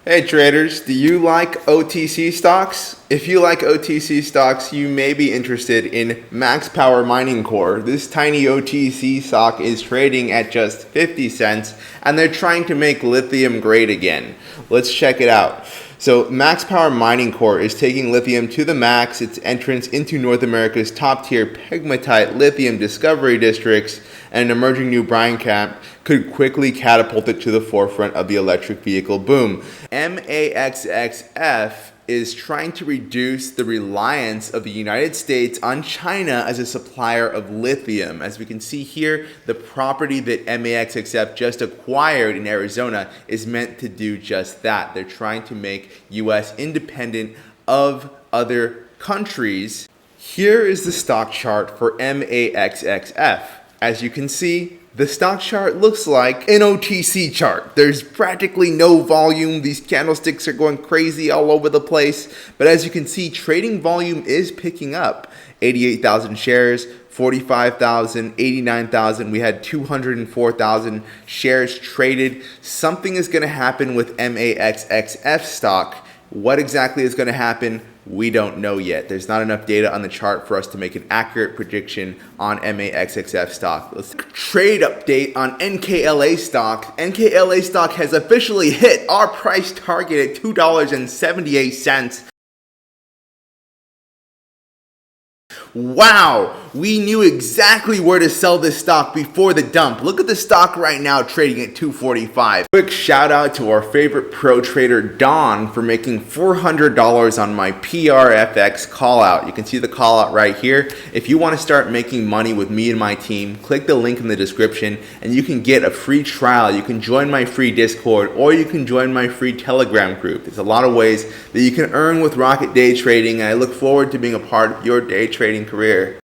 Hey traders, do you like OTC stocks? If you like OTC stocks, you may be interested in Max Power Mining Corp. This tiny OTC stock is trading at just 50 cents and they're trying to make lithium great again. Let's check it out. So Max Power Mining Corp is taking lithium to the max. Its entrance into North America's top tier pegmatite lithium discovery districts and an emerging new brine camp could quickly catapult it to the forefront of the electric vehicle boom. MAXXF is trying to reduce the reliance of the United States on China as a supplier of lithium. As we can see here, the property that MAXXF just acquired in Arizona is meant to do just that. They're trying to make US independent of other countries. Here is the stock chart for MAXXF. As you can see, the stock chart looks like an OTC chart. There's practically no volume. These candlesticks are going crazy all over the place. But as you can see, trading volume is picking up. 88,000 shares, 45,000, 89,000. We had 204,000 shares traded. Something is going to happen with MAXXF stock. What exactly is going to happen? We don't know yet. There's not enough data on the chart for us to make an accurate prediction on MAXXF stock. Let's trade update on NKLA stock. NKLA stock has officially hit our price target at $2.78. Wow, we knew exactly where to sell this stock before the dump. Look at the stock right now trading at $2.45. Quick shout out to our favorite pro trader Don for making $400 on my PRFX call out. You can see the call out right here. If you want to start making money with me and my team, click the link in the description and you can get a free trial. You can join my free Discord or you can join my free Telegram group. There's a lot of ways that you can earn with Rocket Day Trading, and I look forward to being a part of your day trading career.